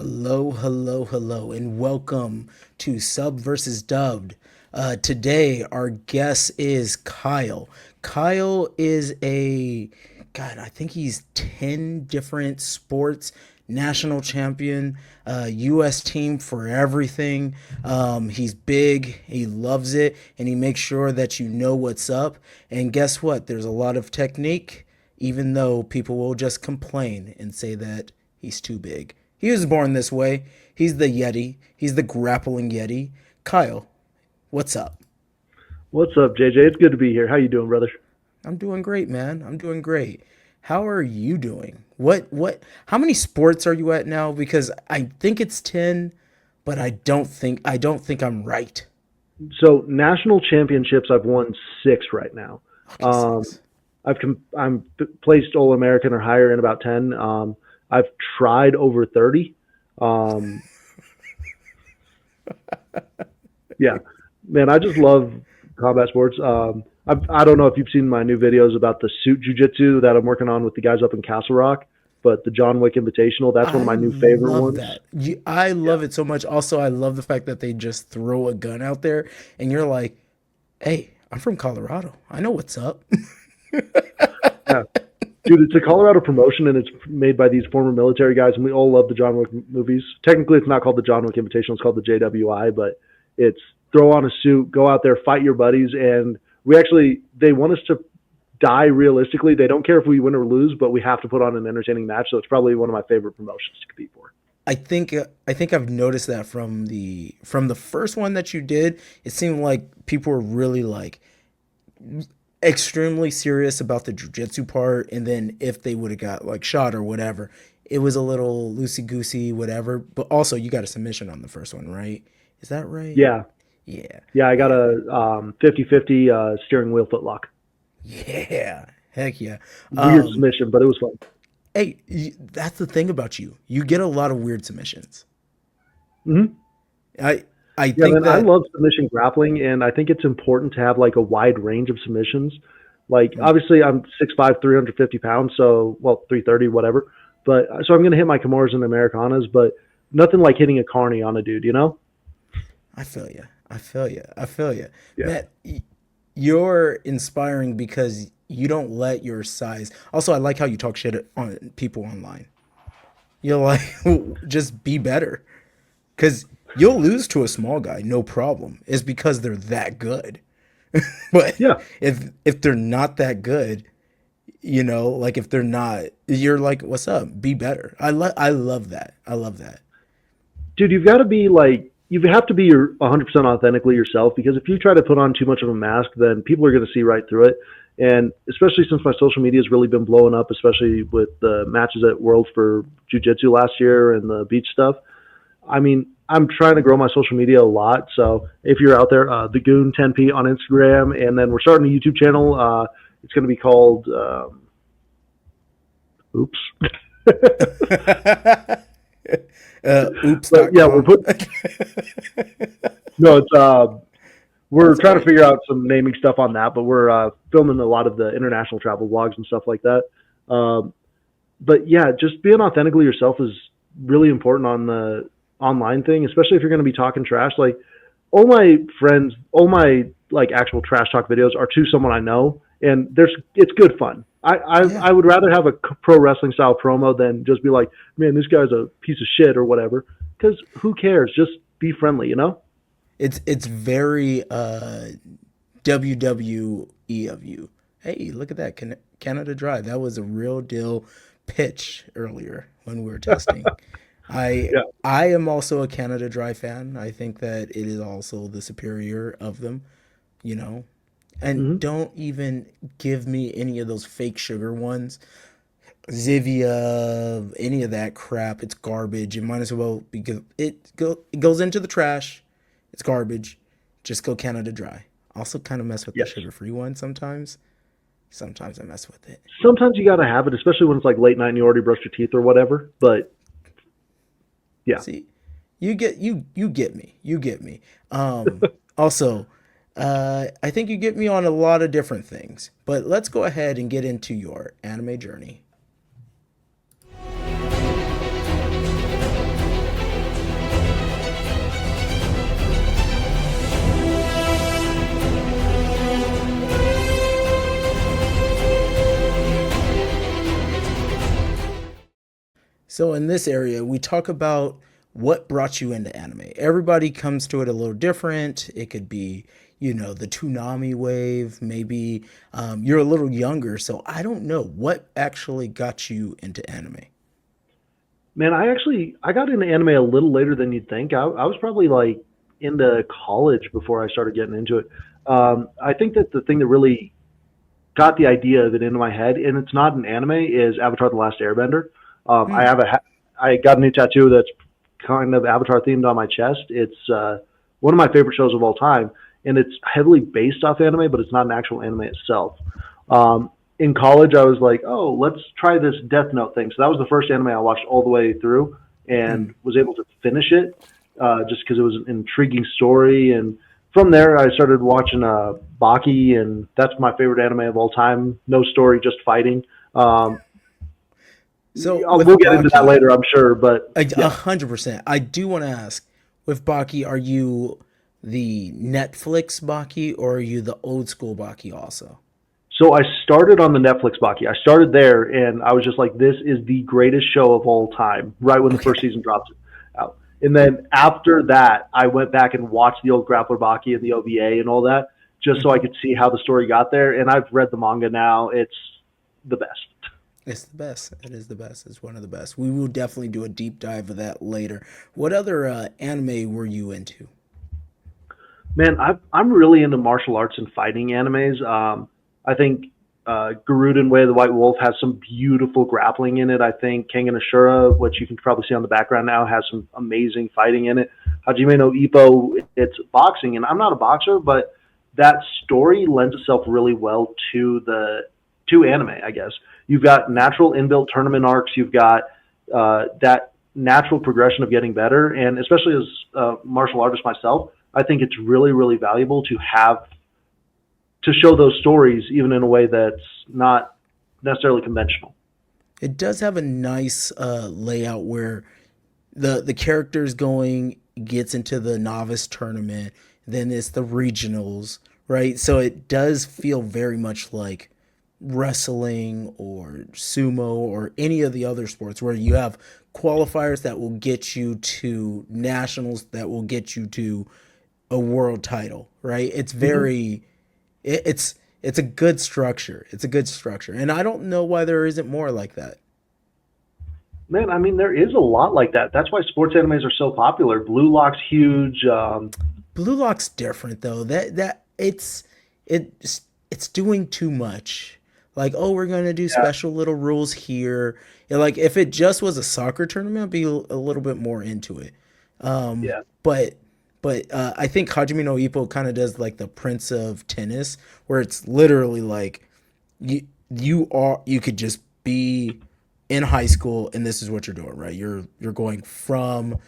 Hello, hello, hello, and welcome to Sub versus Dubbed. Today, our guest is Kyle. Kyle is God, I think he's 10 different sports national champion, U.S. team for everything. He's big, he loves it, and he makes sure that you know what's up. And guess what? There's a lot of technique, even though people will just complain and say that he's too big. He was born this way. He's the Yeti. He's the grappling Yeti. Kyle, what's up? What's up, JJ? It's good to be here. How you doing, brother? I'm doing great, man. I'm doing great. How are you doing? How many sports are you at now? Because I think it's 10, but I don't think I'm right. So, national championships, I've won six right now. Okay, Um, six. I'm placed All American or higher in about 10. I've tried over 30. Um, yeah, man, I just love combat sports. I don't know if you've seen my new videos about the suit jujitsu that I'm working on with the guys up in Castle Rock, but the John Wick Invitational, that's one of I my new favorite love ones. that. I Yeah. love it so much. Also, I love the fact that they just throw a gun out there and you're like, "Hey, I'm from Colorado. I know what's up." Yeah. Dude, it's a Colorado promotion, and it's made by these former military guys, and we all love the John Wick movies. Technically, it's not called the John Wick Invitational; it's called the JWI. But it's throw on a suit, go out there, fight your buddies, and they want us to die realistically. They don't care if we win or lose, but we have to put on an entertaining match. So it's probably one of my favorite promotions to compete for. I think I've noticed that from the first one that you did, it seemed like people were really like extremely serious about the jujitsu part, and then if they would have got like shot or whatever, it was a little loosey goosey, whatever. But also, you got a submission on the first one, right? Is that right? Yeah, Yeah, yeah, I got yeah, a 50-50 steering wheel footlock. yeah. Heck yeah. Weird submission, but it was fun. Hey, that's the thing about you. You get a lot of weird submissions. Hmm. I I Yeah, think man, I that. love submission grappling, and I think it's important to have like a wide range of submissions. Like, obviously, I'm 6'5", 350 pounds, so, well, 330, whatever. But so I'm going to hit my Kimuras and Americanas, but nothing like hitting a carny on a dude, you know? I feel you. I feel you. I feel you. Yeah. Matt, you're inspiring because you don't let your size. Also, I like how you talk shit on people online. You're like, just be better. Because you'll lose to a small guy, no problem. It's because they're that good. But Yeah. if they're not that good, like if they're not, you're like, what's up? Be better. I love that. I love that. Dude, you have to be your 100% authentically yourself, because if you try to put on too much of a mask, then people are going to see right through it. And especially since my social media has really been blowing up, especially with the matches at Worlds for Jiu Jitsu last year and the beach stuff. I mean, I'm trying to grow my social media a lot. So if you're out there, the Goon 10P on Instagram, and then we're starting a YouTube channel. It's going to be called Oops. Oops. But Dot yeah, we're com. putting no. It's we're That's all trying to right. figure out some naming stuff on that, but we're filming a lot of the international travel vlogs and stuff like that. Um, but yeah, just being authentically yourself is really important on the online thing, especially if you're going to be talking trash. Like, all my friends, all my like actual trash talk videos are to someone I know, and it's good fun. Yeah. I would rather have a pro wrestling style promo than just be like, man, this guy's a piece of shit or whatever. Because who cares? Just be friendly, you know? It's very WWE of you. Hey, look at that Canada Dry. That was a real deal pitch earlier when we were testing. I Yeah. I am also a Canada Dry fan. I think that it is also the superior of them, you know. And Hmm. don't even give me any of those fake sugar ones. Zivia, any of that crap. It's garbage. It might as well because it goes into the trash. It's garbage. Just go Canada Dry. Also, kind of mess with the Yes. sugar free one sometimes. Sometimes I mess with it. Sometimes you got to have it, especially when it's like late night and you already brushed your teeth or whatever. But yeah. See, you get me. You get me. Also, I think you get me on a lot of different things. But let's go ahead and get into your anime journey. So in this area, we talk about what brought you into anime. Everybody comes to it a little different. It could be, the Toonami wave. Maybe you're a little younger, so I don't know what actually got you into anime. Man, I got into anime a little later than you'd think. I was probably like into college before I started getting into it. I think that the thing that really got the idea of it into my head, and it's not an anime, is Avatar: The Last Airbender. Hmm. I got a new tattoo that's kind of Avatar themed on my chest. It's one of my favorite shows of all time, and it's heavily based off anime, but it's not an actual anime itself. In college, I was like, oh, let's try this Death Note thing. So that was the first anime I watched all the way through, and was able to finish it just because it was an intriguing story. And from there, I started watching Baki, and that's my favorite anime of all time. No story, just fighting. Um, So we'll with get into that Baki, later, I'm sure. But a yeah, 100%. I do want to ask, with Baki, are you the Netflix Baki or are you the old school Baki also? so I started on the Netflix Baki. I started there, and I was just like, "This is the greatest show of all time." Right when the Okay. first season dropped out, and then after that, I went back and watched the old Grappler Baki and the OVA and all that, just so I Hmm. could see how the story got there. And I've read the manga now; it's the best. It's the best. It is the best. It's one of the best. We will definitely do a deep dive of that later. What other anime were you into? Man, I'm really into martial arts and fighting animes. I think Garuden Way of the White Wolf has some beautiful grappling in it. I think Kengan Ashura, which you can probably see on the background now, has some amazing fighting in it. Hajime no Ippo, it's boxing, and I'm not a boxer, but that story lends itself really well to the to anime. I guess you've got natural inbuilt tournament arcs. You've got that natural progression of getting better, and especially as a martial artist myself, I think it's really, really valuable to have to show those stories even in a way that's not necessarily conventional. It does have a nice layout where the characters going gets into the novice tournament, then it's the regionals, right? So it does feel very much like wrestling or sumo or any of the other sports where you have qualifiers that will get you to nationals that will get you to a world title, right? It's Mm-hmm. very it's a good structure. It's a good structure. And I don't know why there isn't more like that. Man, I mean, there is a lot like that. That's why sports animes are so popular. Blue Lock's huge. Blue Lock's different though. It's doing too much. Like, oh, we're gonna do Yeah, special little rules here. Like, if it just was a soccer tournament, I'd be a little bit more into it. yeah. But I think Hajime no Ippo kind of does like the Prince of Tennis, where it's literally like you could just be in high school and this is what you're doing, right? You're going from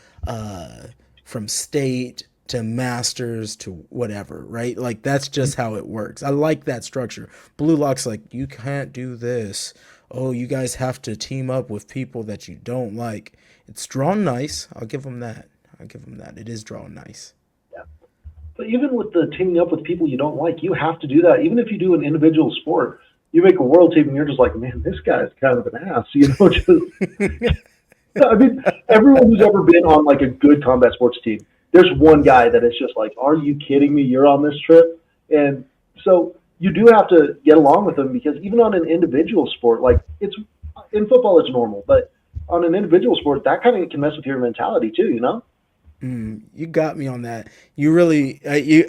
state to masters to whatever, right? Like that's just how it works. I like that structure. Blue Lock's like you can't do this. Oh, you guys have to team up with people that you don't like. It's drawn nice. I'll give them that. I'll give them that. It is drawn nice. But even with the teaming up with people you don't like, you have to do that. Even if you do an individual sport, you make a world team and you're just like, man, this guy's kind of an ass. Just I mean, everyone who's ever been on like a good combat sports team, there's one guy that is just like, are you kidding me? You're on this trip, and so you do have to get along with them because even on an individual sport, like it's in football, it's normal, but on an individual sport, that kind of can mess with your mentality too. You know? You got me on that. You really,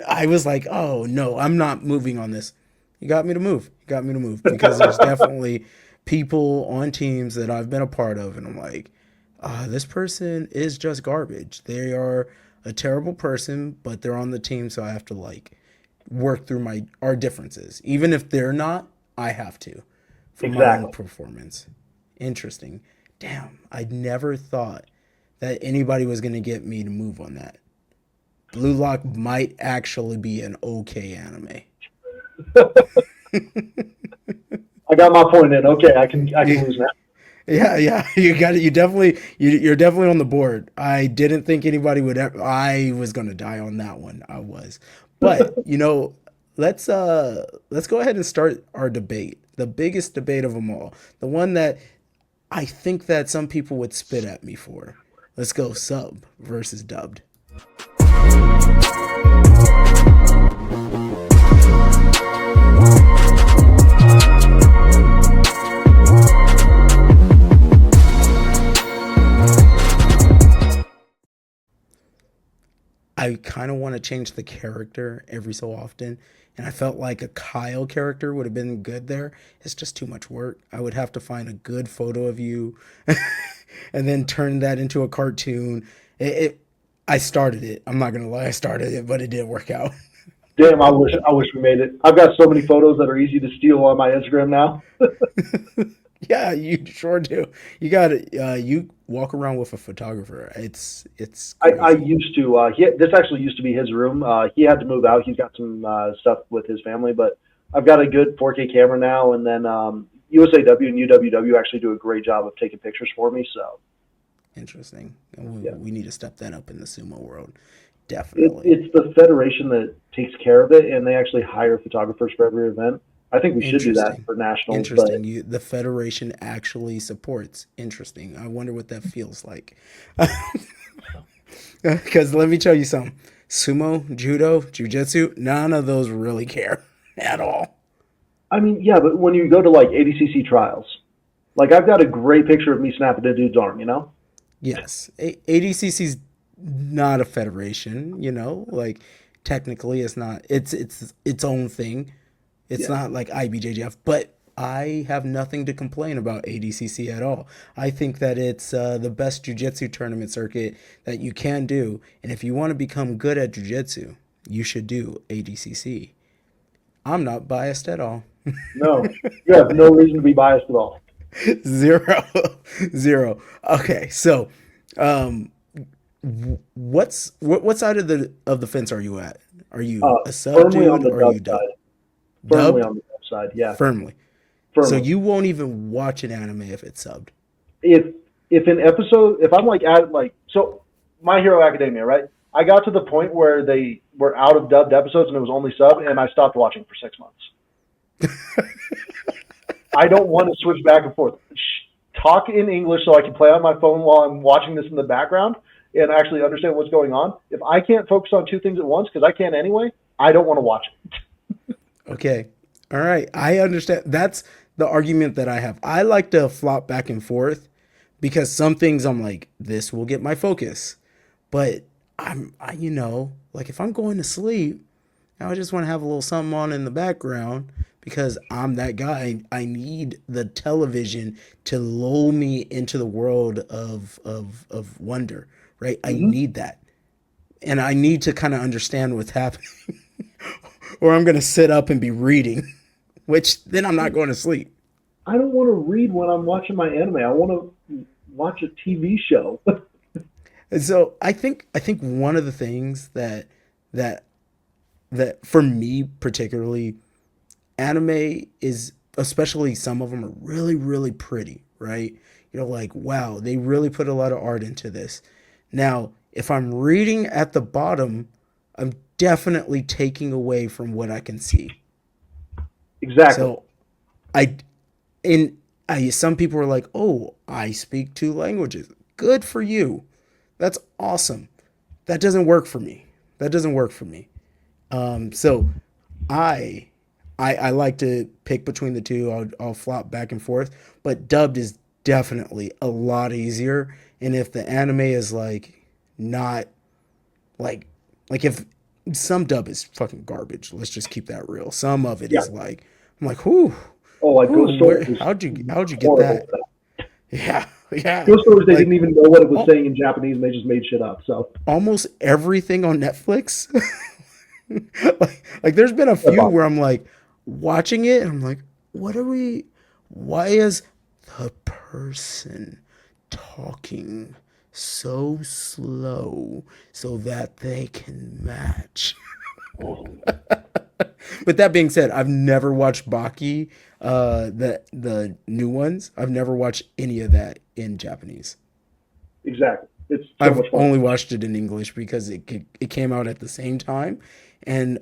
I was like, oh no, I'm not moving on this. You got me to move. You got me to move because there's definitely people on teams that I've been a part of, and I'm like, this person is just garbage. They are a terrible person, but they're on the team, so I have to like work through my our differences. Even if they're not, I have to for my own Exactly. performance. Interesting. Damn, I never thought that anybody was gonna get me to move on that. Blue Lock might actually be an okay anime. I got my point in. Okay, I can lose now. Yeah, yeah, you got it. You're definitely on the board. I didn't think anybody would ever. I was gonna die on that one. I was, but let's go ahead and start our debate. The biggest debate of them all. The one that I think that some people would spit at me for. Let's go sub versus dubbed. I kind of want to change the character every so often. And I felt like a Kyle character would have been good there. It's just too much work. I would have to find a good photo of you and then turn that into a cartoon. I started it. I'm not going to lie. I started it, but it didn't work out. Damn, I wish we made it. I've got so many photos that are easy to steal on my Instagram now. Yeah, you sure do. You got to, you walk around with a photographer. It's I crazy. used to. This actually used to be his room. He had to move out. He's got some stuff with his family, but I've got a good 4K camera now. And then USAW and UWW actually do a great job of taking pictures for me. So Interesting. yeah, We need to step that up in the sumo world. it, Definitely. it's the federation that takes care of it, and they actually hire photographers for every event. I think we should do that Interesting. for nationals, Interesting. but The Federation actually supports. Interesting. I wonder what that feels like. Because let me tell you something. Sumo, judo, jujitsu, none of those really care at all. I mean, yeah. But when you go to like ADCC trials, like I've got a great picture of me snapping a dude's arm. You know? Yes, ADCC's not a federation. Like technically, it's not. It's its own thing. It's Yeah. not like IBJJF, but I have nothing to complain about ADCC at all. I think that it's the best jiu-jitsu tournament circuit that you can do. And if you want to become good at jiu-jitsu, you should do ADCC. I'm not biased at all. No, you have no reason to be biased at all. Zero. Zero. Okay, so um, what side of the fence are you at? Are you a sub Firmly on dude the or are dub you dubbed? side. Firmly Dubbed? on the dub side. Yeah, Firmly. So firmly. you won't even watch an anime if it's subbed. If an episode, if I'm like at like so, My Hero Academia, right? I got to the point where they were out of dubbed episodes and it was only sub, and I stopped watching for 6 months. I don't want to switch back and forth. Talk in English so I can play on my phone while I'm watching this in the background and actually understand what's going on. If I can't focus on two things at once, because I can anyway, I don't want to watch it. Okay. All right. I understand. That's the argument that I have. I like to flop back and forth because some things I'm like, this will get my focus. But like if I'm going to sleep, I just want to have a little something on in the background because I'm that guy. I need the television to lull me into the world of wonder, right? I Mm-hmm. need that. And I need to kind of understand what's happening. Or I'm going to sit up and be reading, which then I'm not going to sleep. I don't want to read when I'm watching my anime. I want to watch a TV show. And so I think one of the things that that for me particularly, anime is, especially some of them are really really pretty, right? You're like, wow, they really put a lot of art into this. Now, if I'm reading at the bottom, I'm definitely taking away from what I can see. Exactly. So I in I some people are like, "Oh, I speak two languages. Good for you. That's awesome." That doesn't work for me. That doesn't work for me. So I I like to pick between the two. I'll flop back and forth, but dubbed is definitely a lot easier. And if the anime is like not like if some dub is fucking garbage, let's just keep that real. Some of it Yeah. is like I'm like, whoo, Oh, like whoo, Ghost Stories where was how'd you get horrible that? for that. Yeah, yeah. Ghost Stories, they didn't Like even know what it was al- saying in Japanese, and they just made shit up. So almost everything on Netflix. Like there's been a that's few where awesome. I'm like watching it and I'm like, what are we? Why is the person talking so slow so that they can match? But that being said, I've never watched Baki, the new ones. I've never watched any of that in Japanese. Exactly. It's so I've much fun. only watched it in English because it came out at the same time, and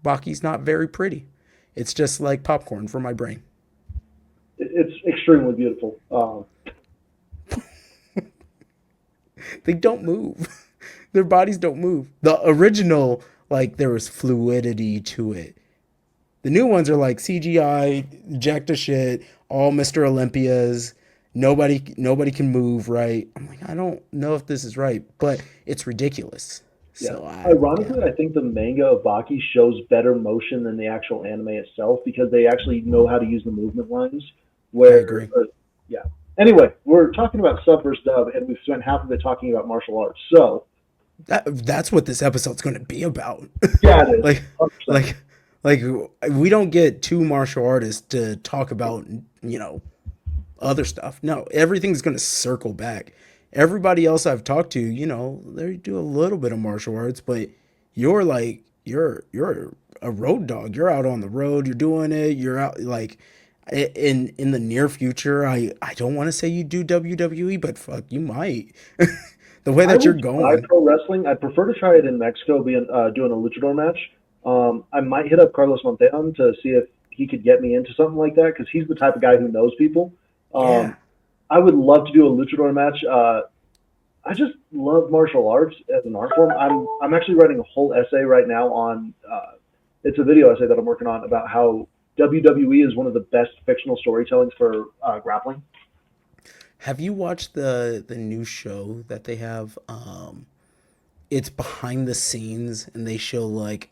Baki's not very pretty. It's just like popcorn for my brain. It's extremely beautiful. They don't move. Their bodies don't move. The original, like there was fluidity to it. The new ones are like CGI, jack to shit, all Mr. Olympias. Nobody can move right. I'm like, I don't know if this is right, but it's ridiculous. Yeah. So I yeah, Ironically, I think the manga of Baki shows better motion than the actual anime itself because they actually know how to use the movement lines. I Where, agree. yeah. Anyway, we're talking about sub versus dub, and we've spent half of it talking about martial arts. So, That's what this episode's going to be about. yeah, it is. like 100%. like like we don't get two martial artists to talk about, you know, other stuff. No, everything's going to circle back. Everybody else I've talked to, you know, they do a little bit of martial arts, but you're like you're a road dog. You're out on the road. You're doing it. You're out like in the near future. I don't want to say you do WWE, but fuck, you might. The way I that you're would try going, pro wrestling. I'd prefer to try it in Mexico, being doing a luchador match. I might hit up Carlos Monteon to see if he could get me into something like that because he's the type of guy who knows people. yeah. Um, I would love to do a luchador match. I just love martial arts as an art form. I'm actually writing a whole essay right now on. It's a video essay that I'm working on about how WWE is one of the best fictional storytellings for grappling. Have you watched the new show that they have? It's behind the scenes, and they show like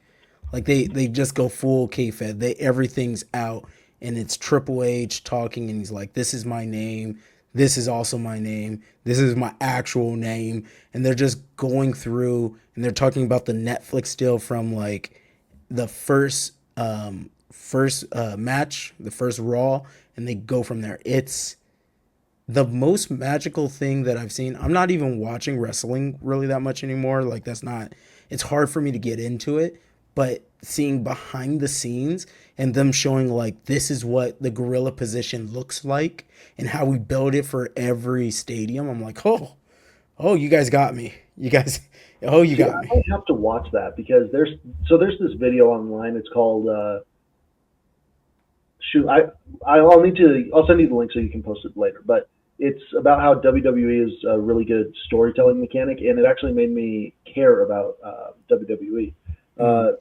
they just go full kayfabe. They everything's out, and it's Triple H talking, and he's like, "This is my name. This is also my name. This is my actual name." And they're just going through, and they're talking about the Netflix deal from like the first match, the first Raw, and they go from there. It's the most magical thing that I've seen. I'm not even watching wrestling really that much anymore. Like that's not it's hard for me to get into it, but seeing behind the scenes and them showing like this is what the gorilla position looks like and how we build it for every stadium. I'm like, "Oh, you guys got me. You guys you See, got I me." might have to watch that because there's this video online. It's called shoot. I'll send you the link so you can post it later. But it's about how WWE is a really good storytelling mechanic, and it actually made me care about WWE. Mm. Uh,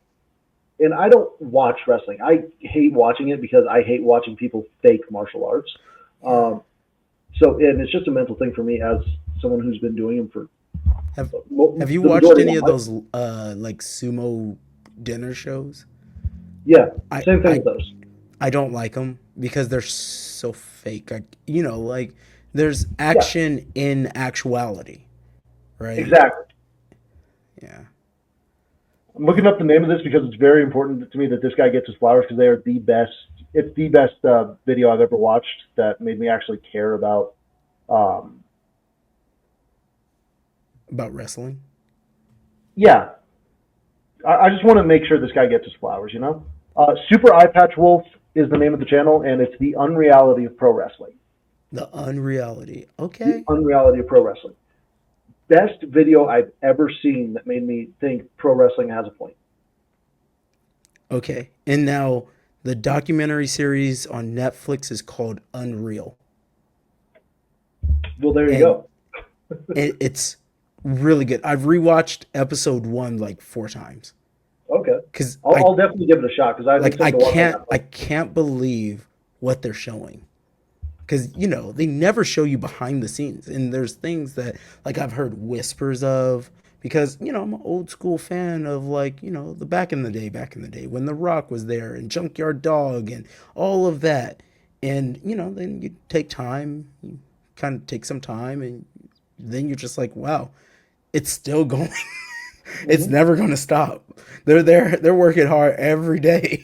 and I don't watch wrestling. I hate watching it because I hate watching people fake martial arts. Yeah. Um, and it's just a mental thing for me as someone who's been doing them for Have have you the watched majority of any of my life. those like sumo dinner shows? Yeah, I same thing I with those. I don't like them because they're so fake. Like there's Yeah, action in actuality, right? exactly. Yeah. I'm looking up the name of this because it's very important to me that this guy gets his flowers because they are the best. It's the best video I've ever watched that made me actually care about. Um, About wrestling. yeah, I just want to make sure this guy gets his flowers. You know, Super Eye Patch Wolf is the name of the channel, and it's the unreality of pro wrestling. The unreality. The Okay. unreality of pro wrestling. Best video I've ever seen that made me think pro wrestling has a point. Okay. And now the documentary series on Netflix is called Unreal. Well, there you And go. it's really good. I've rewatched episode 1 like 4 times Okay, cuz I'll definitely give it a shot because I've been like saying to watch that. I can't believe what they're showing. Because you know they never show you behind the scenes, and there's things that like I've heard whispers of, because you know I'm an old school fan of, like, you know, the back in the day when The Rock was there and Junkyard Dog and all of that. And you know then you take time, you kind of take some time, and then you're just like, wow, it's still going. It's Mhm. never going to stop. They're working hard every day.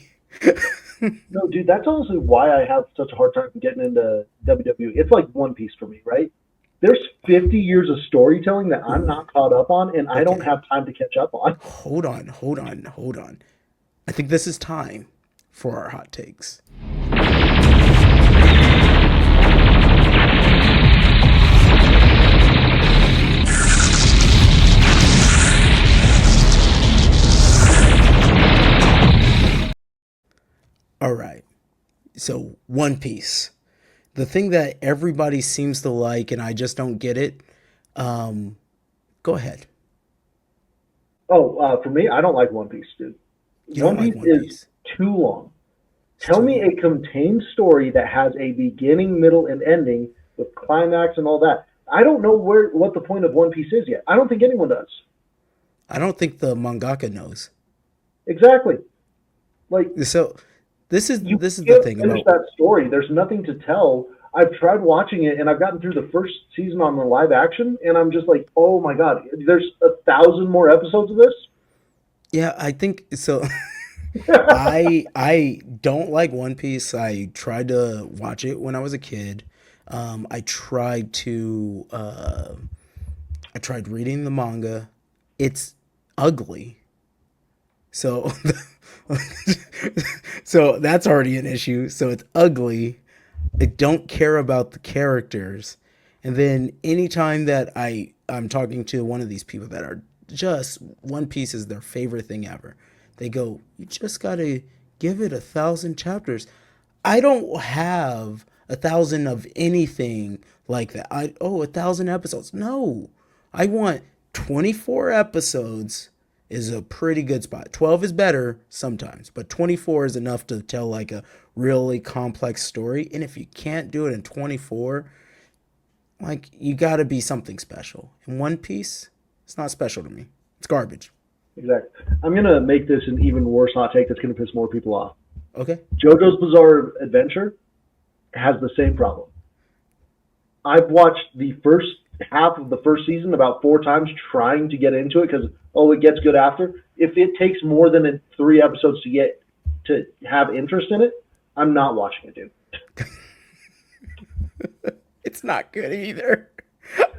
No, dude, that's honestly why I have such a hard time getting into WWE. It's like One Piece for me, right? There's 50 years of storytelling that I'm Ooh, not caught up on, and I don't okay. have time to catch up on. Hold on. I think this is time for our hot takes. All right. So, One Piece. the thing that everybody seems to like, and I just don't get it. Um, Go ahead. Oh, for me, I don't like One Piece, dude. You don't One like Piece One is Piece. too long. It's Tell too me long. a contained story that has a beginning, middle, and ending with climax and all that. I don't know what the point of One Piece is yet. I don't think anyone does. I don't think the mangaka knows. Exactly. Like, So you this is the can't thing finish about. that story. There's nothing to tell. I've tried watching it and I've gotten through the first season on the live action, and I'm just like, oh my god, there's 1,000 more episodes of this. Yeah, I think so. I don't like One Piece. I tried to watch it when I was a kid. I tried to I tried reading the manga. It's ugly. So so that's already an issue. So it's ugly. I don't care about the characters. And then anytime that I'm talking to one of these people that are just One Piece is their favorite thing ever, they go, "You just gotta give it 1,000 chapters." I don't have 1,000 of anything like that. 1,000 episodes. No, I want 24 episodes is a pretty good spot. 12 is better sometimes, but 24 is enough to tell like a really complex story. And if you can't do it in 24, like you got to be something special. In One Piece, it's not special to me. It's garbage. Exactly. I'm gonna make this an even worse hot take that's gonna piss more people off. Okay? JoJo's Bizarre Adventure has the same problem. I've watched the first half of the first season about 4 times trying to get into it because it gets good after. If it takes more than 3 episodes to have interest in it, I'm not watching it, dude. It's not good either.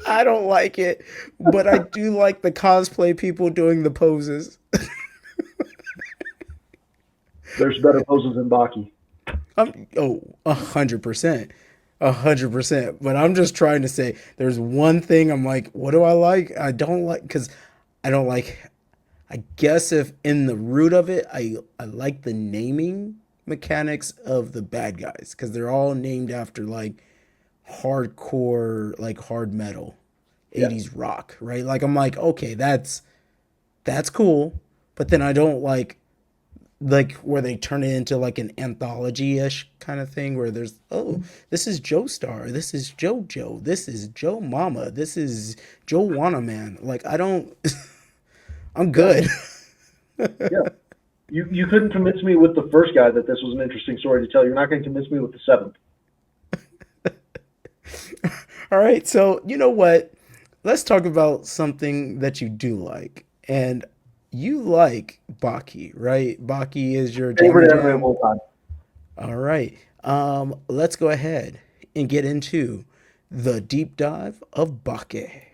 I don't like it, but I do like the cosplay people doing the poses. There's better poses than Baki. 100%. 100%. But I'm just trying to say there's one thing I'm like, what do I like? I don't like because I don't like. I guess if in the root of it, I like the naming mechanics of the bad guys because they're all named after like hardcore, like hard metal, Yeah, 80s rock, right? Like I'm like, okay, that's cool, but then I don't like where they turn it into like an anthology-ish kind of thing where there's this is Joestar, this is JoJo, this is Joe Mama, this is Joe Wanna Man. Like I don't I'm yeah, good. yeah. You couldn't convince me with the first guy that this was an interesting story to tell. You're not going to convince me with the seventh. All right, so you know what? Let's talk about something that you do like. And you like Baki, right? Baki is your jammy Favorite anime of jam. all time. All right. Let's go ahead and get into the deep dive of Bake.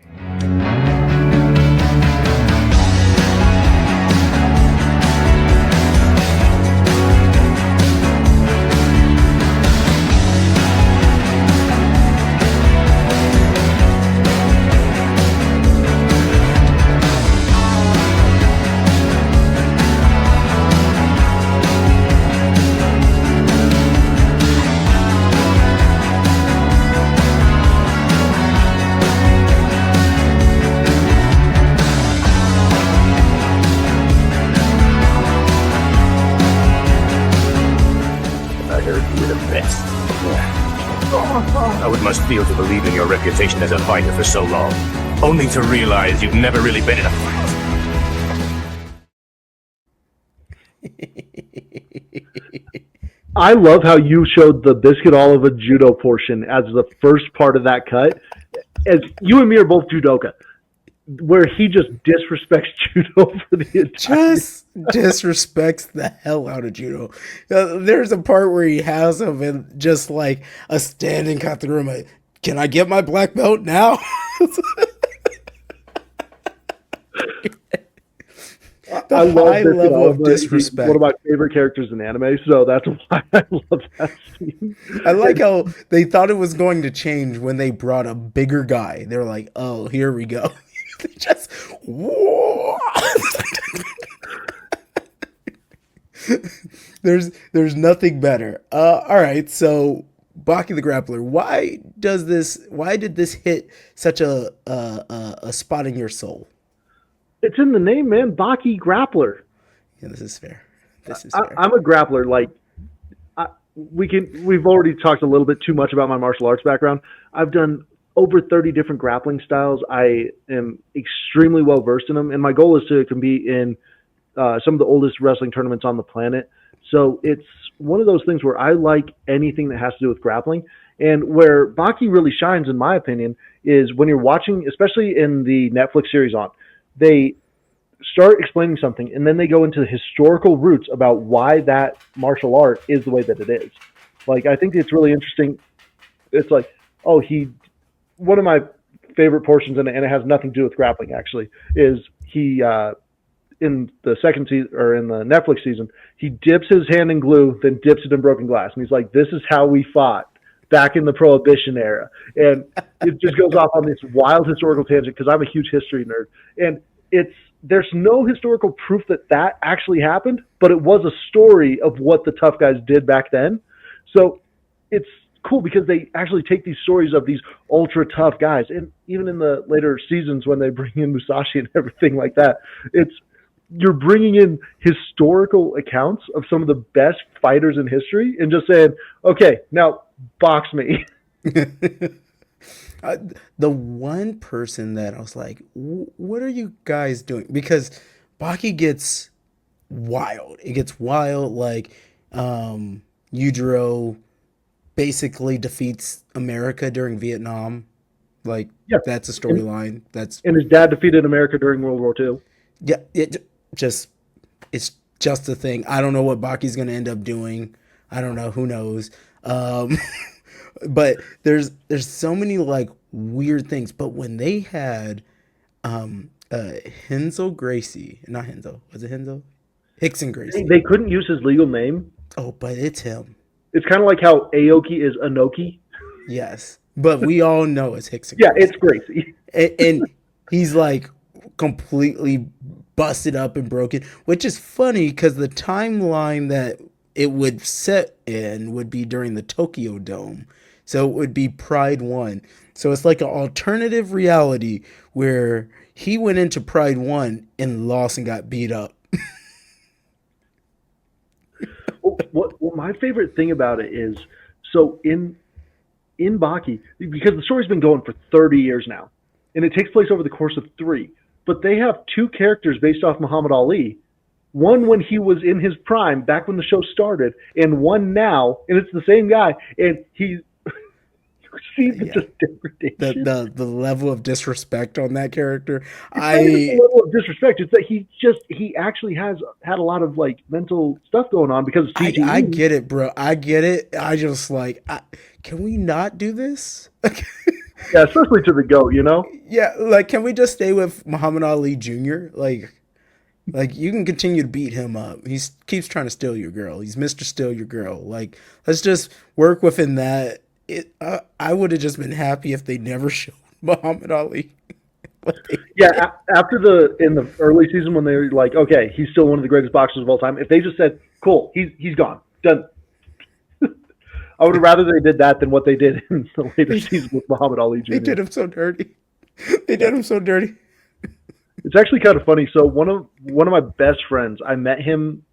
I heard you were the best. How it must feel to believe in your reputation as a fighter for so long, only to realize you've never really been in a fight. I love how you showed the biscuit olive judo portion as the first part of that cut. As you and me are both judoka, where he just disrespects judo for the entire. Just disrespects the hell out of judo. There's a part where he has him in just like a standing kataruma. Can I get my black belt now? The I love high biscuit level olive. of He's one of disrespect. my favorite characters in anime, so that's why I love that scene. I like how they thought it was going to change when they brought a bigger guy. They're like, "Oh, here we go." They just whoa. There's nothing better. All right, so Baki the Grappler. Why did this hit such a spot in your soul? It's in the name, man. Baki Grappler. Yeah, this is fair. This is fair. I'm a grappler. Like we've already talked a little bit too much about my martial arts background. I've done over 30 different grappling styles. I am extremely well versed in them, and my goal is to compete in some of the oldest wrestling tournaments on the planet. So it's one of those things where I like anything that has to do with grappling. And where Baki really shines, in my opinion, is when you're watching, especially in the Netflix series on, they start explaining something, and then they go into the historical roots about why that martial art is the way that it is. Like, I think it's really interesting. It's like, oh, one of my favorite portions, and it has nothing to do with grappling, actually, is he, in the second season, or in the Netflix season, he dips his hand in glue, then dips it in broken glass. And he's like, this is how we fought back in the Prohibition era. And it just goes off on this wild historical tangent, because I'm a huge history nerd. And there's no historical proof that actually happened, but it was a story of what the tough guys did back then. So it's cool because they actually take these stories of these ultra tough guys, and even in the later seasons when they bring in Musashi and everything like that, you're bringing in historical accounts of some of the best fighters in history and just saying, okay, now box me. The one person that I was like, what are you guys doing? Because Baki gets wild. It gets wild. Like, Yujiro basically defeats America during Vietnam. Like, Yeah. that's a storyline. And his dad defeated America during World War II. Yeah, it's just a thing. I don't know what Baki's going to end up doing. I don't know. Who knows? But there's so many like weird things. But when they had Henzo Gracie, not Henzo, was it Henzo? Hickson Gracie. They couldn't use his legal name. Oh, but it's him. It's kind of like how Aoki is Anoki. Yes, but we all know it's Hickson. Yeah, Gracie. it's Gracie. And he's like completely busted up and broken, which is funny because the timeline that it would set in would be during the Tokyo Dome. So it would be Pride 1. So it's like an alternative reality where he went into Pride 1 and lost and got beat up. What my favorite thing about it is, so in Baki, because the story's been going for 30 years now, and it takes place over the course of 3, but they have 2 characters based off Muhammad Ali, one when he was in his prime, back when the show started, and one now, and it's the same guy, and he see the just degradation. The level of disrespect on that character. The level of disrespect. It's that he actually has had a lot of like mental stuff going on because of CTE. I get it, bro. I get it. I just like, can we not do this? Yeah, especially to the GOAT, you know? Yeah, like, can we just stay with Muhammad Ali Jr.? Like you can continue to beat him up. He keeps trying to steal your girl. He's Mr. Steal Your Girl. Like, let's just work within that. I would have just been happy if they never showed Muhammad Ali. Yeah, after in the early season when they were like, okay, he's still one of the greatest boxers of all time. If they just said, cool, he's gone, done. I would have rather they did that than what they did in the later season with Muhammad Ali Jr. They did him so dirty. They did him so dirty. It's actually kind of funny. So one of my best friends, I met him,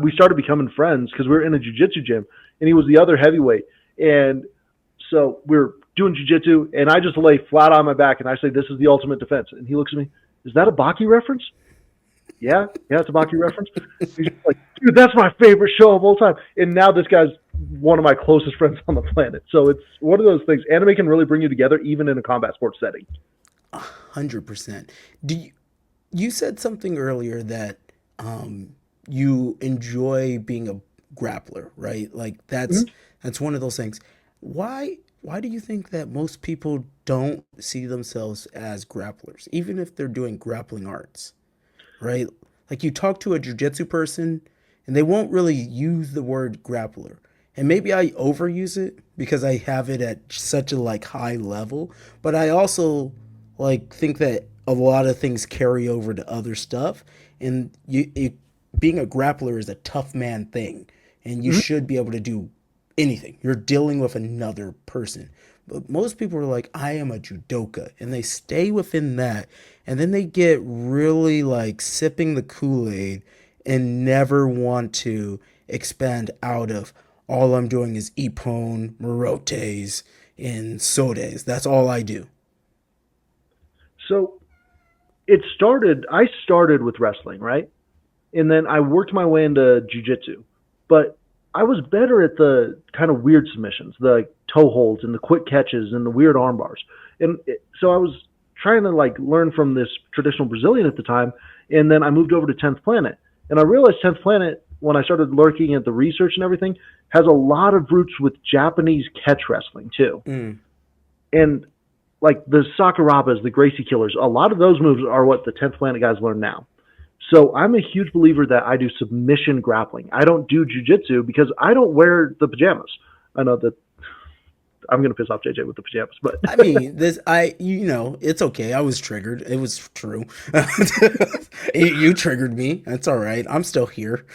we started becoming friends because we were in a jiu-jitsu gym, and he was the other heavyweight. And so we're doing jiu-jitsu, and I just lay flat on my back, and I say, this is the ultimate defense. And he looks at me, is that a Baki reference? Yeah, it's a Baki reference. He's like, dude, that's my favorite show of all time. And now this guy's one of my closest friends on the planet. So it's one of those things. Anime can really bring you together, even in a combat sports setting. 100%. You said something earlier that you enjoy being a grappler, right? Like that's one of those things. Why do you think that most people don't see themselves as grapplers, even if they're doing grappling arts, right? Like you talk to a jiu-jitsu person and they won't really use the word grappler. And maybe I overuse it because I have it at such a like high level, but I also like think that a lot of things carry over to other stuff, and being a grappler is a tough man thing, and you should be able to do anything. You're dealing with another person. But most people are like, I am a judoka, and they stay within that, and then they get really like sipping the Kool-Aid and never want to expand out of all I'm doing is ippon, morotes, and sodes. That's all I do. So I started with wrestling, right? And then I worked my way into jujitsu. But I was better at the kind of weird submissions, the toe holds and the quick catches and the weird arm bars. So I was trying to like learn from this traditional Brazilian at the time. And then I moved over to 10th Planet. And I realized 10th Planet, when I started looking at the research and everything, has a lot of roots with Japanese catch wrestling too. And like the Sakurabas, the Gracie Killers, a lot of those moves are what the 10th Planet guys learn now. So I'm a huge believer that I do submission grappling. I don't do jujitsu because I don't wear the pajamas. I know that I'm going to piss off JJ with the pajamas, but I mean, it's okay. I was triggered. It was true. You triggered me. That's all right. I'm still here.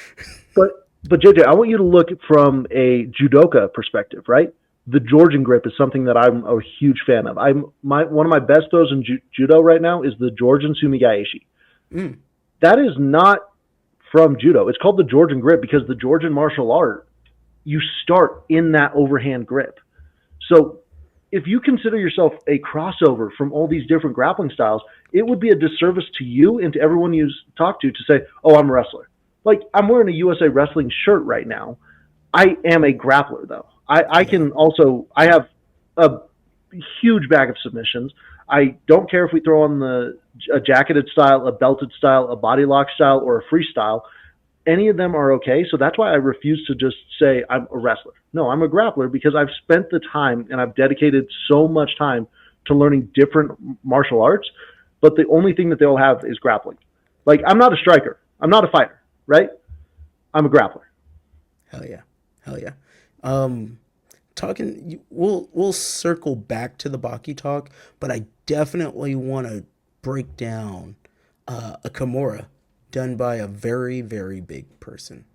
but JJ, I want you to look from a judoka perspective, right? The Georgian grip is something that I'm a huge fan of. One of my best throws in judo right now is the Georgian sumigaeshi. That is not from judo. It's called the Georgian grip because the Georgian martial art, you start in that overhand grip. So if you consider yourself a crossover from all these different grappling styles, it would be a disservice to you and to everyone you talk to say, oh, I'm a wrestler. Like, I'm wearing a USA Wrestling shirt right now. I am a grappler, though. I have a huge bag of submissions. I don't care if we throw on a jacketed style, a belted style, a body lock style, or a freestyle. Any of them are okay. So that's why I refuse to just say I'm a wrestler. No, I'm a grappler because I've spent the time and I've dedicated so much time to learning different martial arts. But the only thing that they'll have is grappling. Like, I'm not a striker. I'm not a fighter, right? I'm a grappler. Hell yeah. Hell yeah. We'll circle back to the Baki talk, but I definitely want to break down a Kimura done by a very, very big person.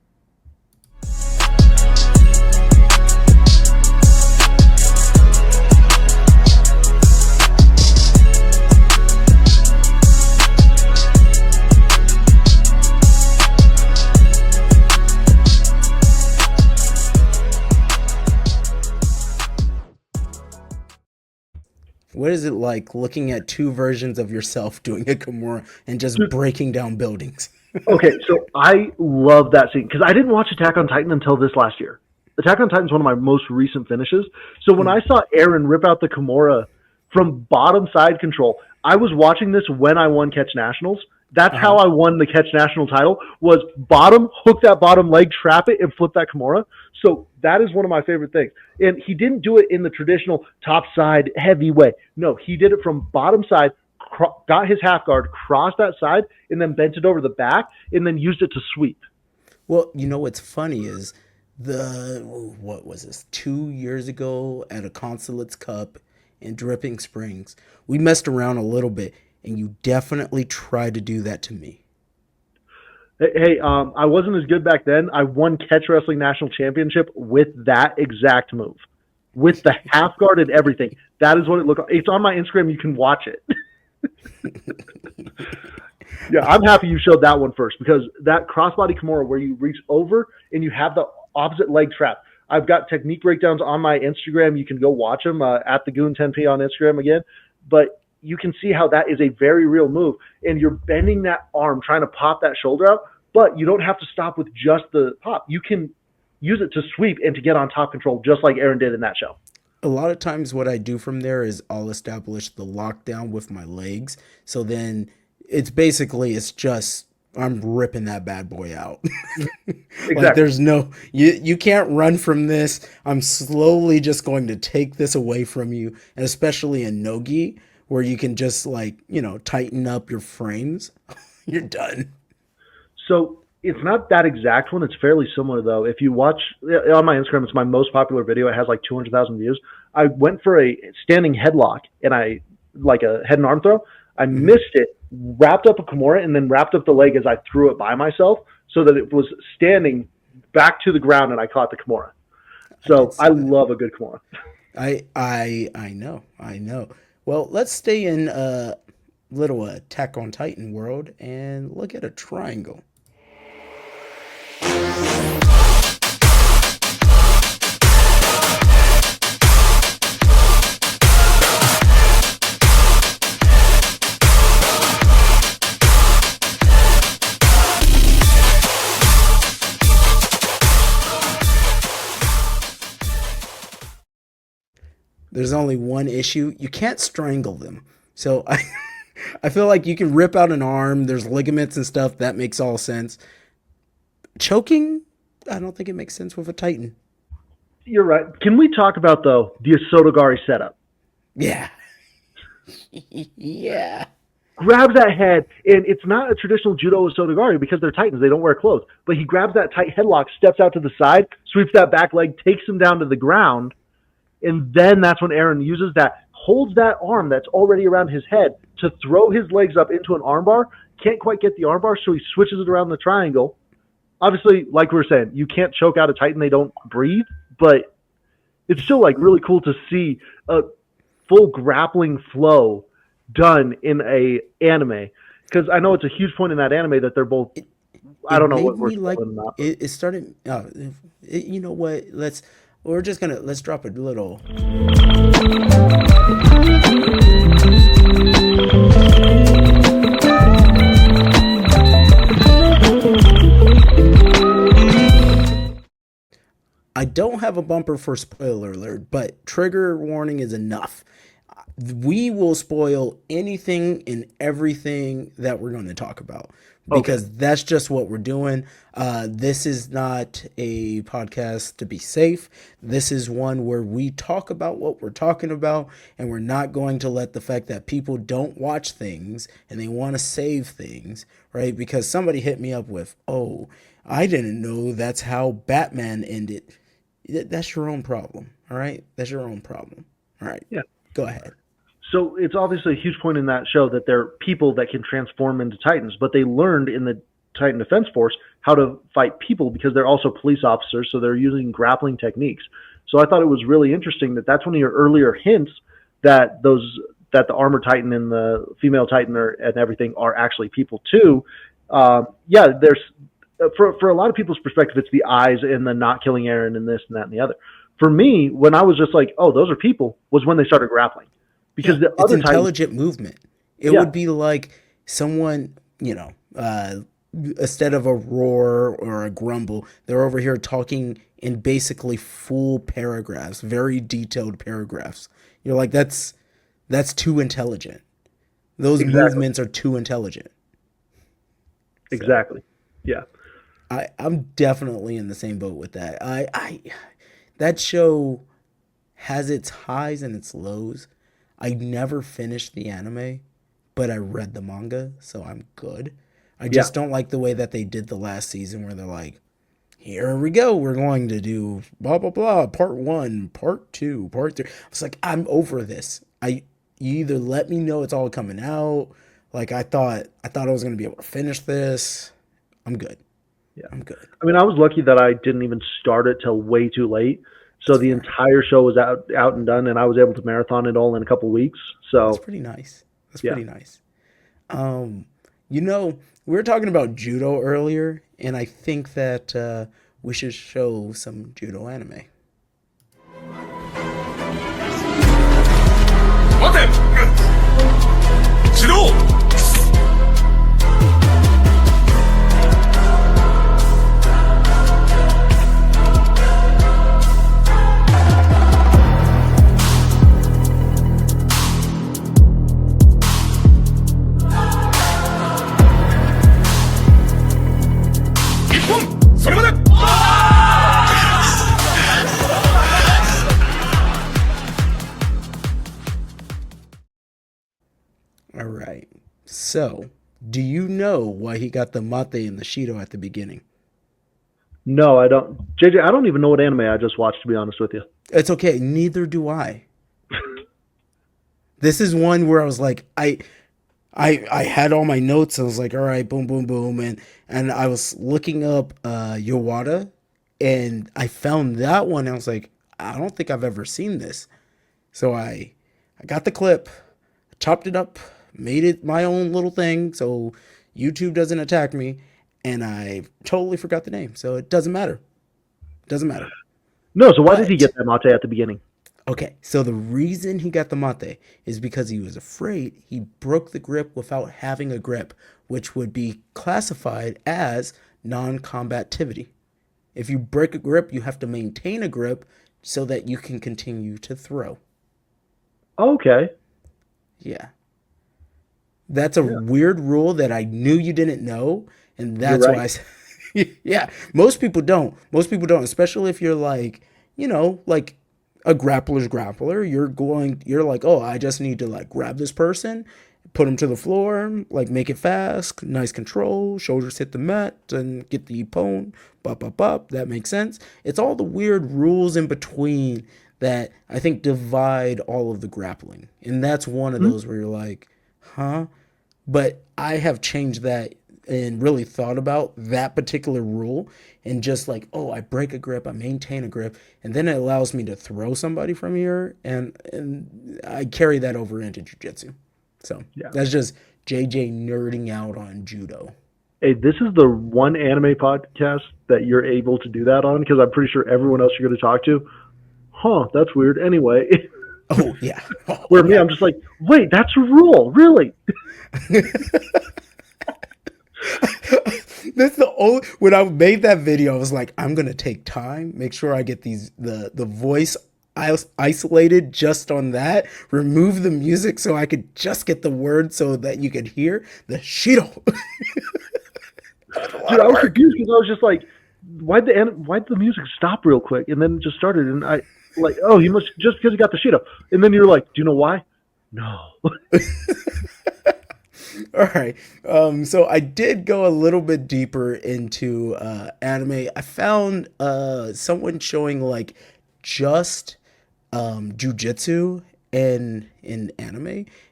What is it like looking at two versions of yourself doing a Kimura and just breaking down buildings? Okay, so I love that scene because I didn't watch Attack on Titan until this last year. Attack on Titan is one of my most recent finishes. So when I saw Eren rip out the Kimura from bottom side control, I was watching this when I won Catch Nationals. That's how I won the Catch National title, was bottom, hook that bottom leg, trap it, and flip that Kimura. So that is one of my favorite things. And he didn't do it in the traditional top side heavy way. No, he did it from bottom side, got his half guard, crossed that side, and then bent it over the back, and then used it to sweep. Well, you know what's funny is what was this, 2 years ago at a Consulates Cup in Dripping Springs, we messed around a little bit, and you definitely tried to do that to me. Hey, I wasn't as good back then. I won Catch Wrestling National Championship with that exact move, with the half guard and everything. That is what it looked like. It's on my Instagram. You can watch it. Yeah, I'm happy you showed that one first because that crossbody Kimura where you reach over and you have the opposite leg trap. I've got technique breakdowns on my Instagram. You can go watch them at the Goon 10P on Instagram again. But you can see how that is a very real move. And you're bending that arm, trying to pop that shoulder out, but you don't have to stop with just the pop. You can use it to sweep and to get on top control, just like Eren did in that show. A lot of times what I do from there is I'll establish the lockdown with my legs. So then it's just, I'm ripping that bad boy out. Exactly. Like there's you can't run from this. I'm slowly just going to take this away from you. And especially in Nogi, where you can just tighten up your frames. You're done. So it's not that exact one. It's fairly similar though. If you watch on my Instagram, it's my most popular video. It has like 200,000 views. I went for a standing headlock and like a head and arm throw. I missed it, wrapped up a Kimura, and then wrapped up the leg as I threw it by myself so that it was standing back to the ground and I caught the Kimura. I did So I see that. love a good Kimura. I know. Well, let's stay in little Attack on Titan world and look at a triangle. There's only one issue. You can't strangle them. So I feel like you can rip out an arm. There's ligaments and stuff. That makes all sense. Choking, I don't think it makes sense with a Titan. You're right. Can we talk about, though, the Asotogari setup? Yeah. Yeah. Grabs that head, and it's not a traditional judo Asotogari because they're Titans. They don't wear clothes. But he grabs that tight headlock, steps out to the side, sweeps that back leg, takes him down to the ground, and then that's when Aaron uses that, holds that arm that's already around his head to throw his legs up into an armbar. Can't quite get the armbar, so he switches it around the triangle. Obviously, like we were saying, you can't choke out a Titan. They don't breathe, but it's still like really cool to see a full grappling flow done in a anime. Because I know it's a huge point in that anime that they're both. I don't know Made what we're me like calling them. it started. You know what? Let's drop a little. I don't have a bumper for spoiler alert, but trigger warning is enough. We will spoil anything and everything that we're going to talk about because that's just what we're doing. This is not a podcast to be safe. This is one where we talk about what we're talking about, and we're not going to let the fact that people don't watch things and they want to save things, right? Because somebody hit me up with, oh, I didn't know that's how Batman ended. That's your own problem, all right? That's your own problem. All right, Yeah. go ahead. So it's obviously a huge point in that show that they're people that can transform into Titans, but they learned in the Titan Defense Force how to fight people because they're also police officers, so they're using grappling techniques. So I thought it was really interesting that that's one of your earlier hints that that the armored Titan and the female Titan and everything are actually people too. Yeah, there's for a lot of people's perspective, it's the eyes and the not killing Aaron and this and that and the other. For me, when I was just like, oh, those are people, was when they started grappling. Because the It's other intelligent Titans, movement. It yeah, would be like someone, instead of a roar or a grumble, they're over here talking in basically full paragraphs, very detailed paragraphs. You're like, that's too intelligent. Those exactly, movements are too intelligent. So exactly, yeah. I'm definitely in the same boat with that. That show has its highs and its lows. I never finished the anime, but I read the manga, so I'm good. I Yeah. just don't like the way that they did the last season where they're like, here we go, we're going to do blah blah blah, part 1, part 2, part 3. I was like, I'm over this. You either let me know it's all coming out. Like I thought I was going to be able to finish this. I'm good. Yeah. I'm good. I mean, I was lucky that I didn't even start it till way too late. So That's the fair. entire show was out and done, and I was able to marathon it all in a couple weeks. That's So pretty nice. That's yeah, pretty nice. Um, we were talking about judo earlier, and I think that we should show some judo anime. 待て指導 一本それまで All right. So, do you know why he got the mate and the shido at the beginning? no, I don't. JJ, I don't even know what anime I just watched. To be honest with you. It's okay. Neither do I. This is one where I was like, I had all my notes. I was like, all right, boom, boom, boom, and I was looking up Yowada, and I found that one. I was like, I don't think I've ever seen this. So I got the clip, chopped it up, made it my own little thing so YouTube doesn't attack me, and I totally forgot the name. So it doesn't matter. Doesn't matter. No, so why did he But get that mate at the beginning? okay, so the reason he got the mate is because he was afraid he broke the grip without having a grip, which would be classified as non-combativity. If you break a grip, you have to maintain a grip so that you can continue to throw. Okay. Yeah. That's a Yeah. weird rule that I knew you didn't know, and You're that's why right. I said, yeah, most people don't. Most people don't, especially if you're like, like a grappler's grappler. You're like, oh, I just need to like grab this person, put him to the floor, like make it fast, nice control, shoulders hit the mat, and get the opponent, bop, bop, bop. That makes sense. It's all the weird rules in between that I think divide all of the grappling. And that's one of Hmm? those where you're like, huh? But I have changed that and really thought about that particular rule and just like, oh, I break a grip, I maintain a grip, and then it allows me to throw somebody from here, and I carry that over into jujitsu. So Yeah. that's just JJ nerding out on judo. Hey, this is the one anime podcast that you're able to do that on because I'm pretty sure everyone else you're going to talk to, huh, that's weird. Anyway, Oh yeah, oh where me, yeah. I'm just like, wait, that's a rule, really? That's the only when I made that video, I was like, I'm gonna take time, make sure I get the voice isolated just on that, remove the music so I could just get the word so that you could hear the Shido. That was a lot Dude, I of was work. confused because I was just like, why'd the music stop real quick and then it just started and I like, oh, he must just because he got the shit up, and then you're like, do you know why? No. All right. So I did go a little bit deeper into anime. I found someone showing like just jujitsu in anime,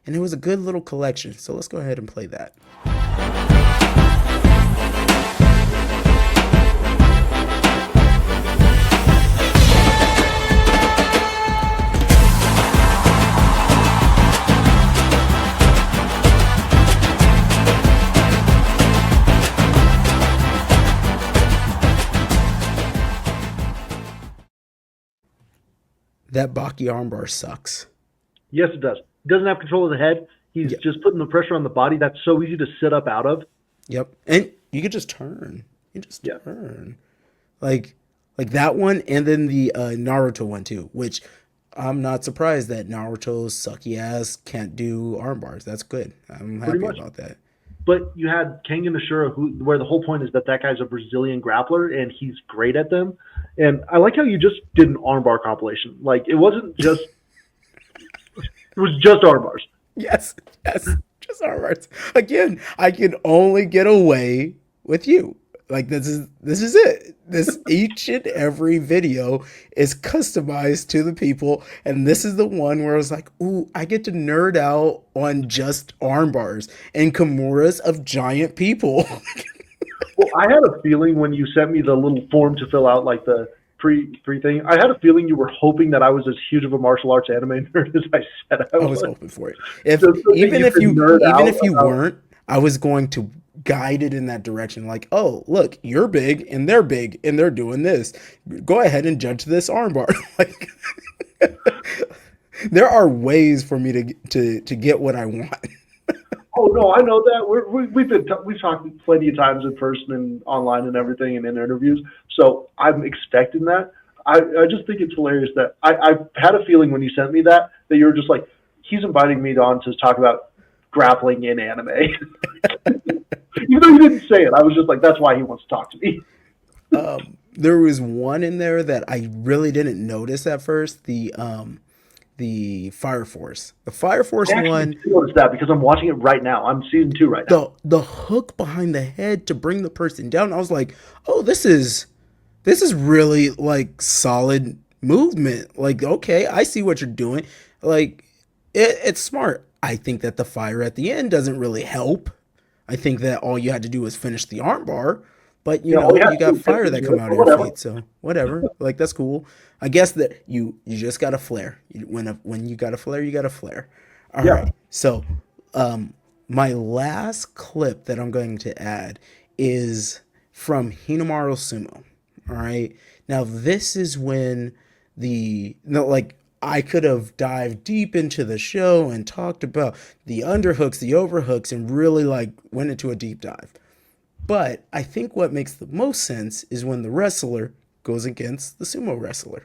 and it was a good little collection. So let's go ahead and play that. That Baki armbar sucks. Yes, it does. He doesn't have control of the head. He's Yeah. just putting the pressure on the body. That's so easy to sit up out of. Yep. And you could just turn. You just Yeah. turn. Like like that one, and then the Naruto one too, which I'm not surprised that Naruto's sucky ass can't do arm bars. That's good. I'm Pretty happy much. about that. But you had Kengan Ashura, where the whole point is that that guy's a Brazilian grappler and he's great at them. And I like how you just did an armbar compilation. Like it wasn't just, it was just arm bars. Yes, yes, just arm bars. Again, I can only get away with you. Like this is it. This each and every video is customized to the people, and this is the one where I was like, "Ooh, I get to nerd out on just arm bars and kimuras of giant people." Well, I had a feeling when you sent me the little form to fill out, like the pre thing. I had a feeling you were hoping that I was as huge of a martial arts anime nerd as I said I I was was. hoping for it. If Just so that even you if could you nerd even out if you about. weren't, I was going to guide it in that direction. Like, oh, look, you're big and they're doing this. Go ahead and judge this armbar. Like, there are ways for me to get what I want. Oh no, I know that. We've talked plenty of times in person and online and everything and in interviews. So I'm expecting that. I just think it's hilarious that I had a feeling when you sent me that you were just like, he's inviting me on to talk about grappling in anime. Even though you didn't say it, I was just like, that's why he wants to talk to me. There was one in there that I really didn't notice at first. The Fire Force. The Fire Force I actually one, noticed that because I'm watching it right now. I'm season 2 right now. the hook behind the head to bring the person down. I was like, oh, this is really like solid movement. Like, okay, I see what you're doing. Like, it's smart. I think that the fire at the end doesn't really help. I think that all you had to do was finish the armbar, But Yeah, all you have you to do got is take fire the that judo, come out but of your whatever. feet, so whatever. Like that's cool. I guess that you just got a flare. When you got a flare, you got a flare. All Yeah. right. So, um, my last clip that I'm going to add is from Hinamaru Sumo. All right. Now this is when the no like I could have dived deep into the show and talked about the underhooks, the overhooks, and really like went into a deep dive. But I think what makes the most sense is when the wrestler goes against the sumo wrestler.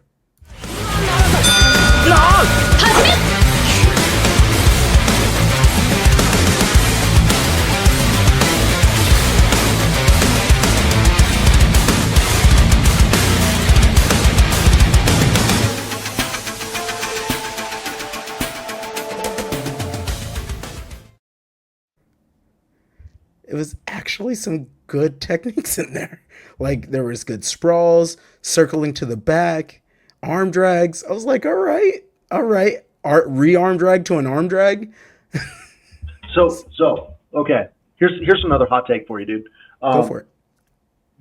It was actually some good techniques in there. Like there was good sprawls, circling to the back, arm drags. I was like, all right. Re-arm drag to an arm drag. So okay. Here's another hot take for you, dude. Go Um, for it.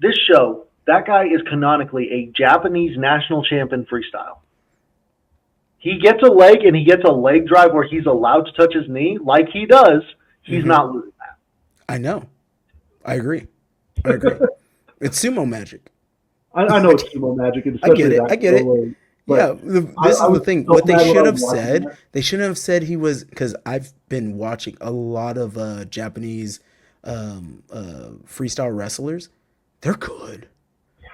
this show, that guy is canonically a Japanese national champion freestyle. He gets a leg and he gets a leg drive where he's allowed to touch his knee, like he does. He's Mm-hmm. not losing that. I know. I agree. I agree. It's sumo magic. I know it's sumo magic, and I get especially it. that I get it. solo, Yeah, but this I is the was thing. so What they mad when should I was have watching said, that. they shouldn't have said he was, because I've been watching a lot of Japanese freestyle wrestlers. They're good.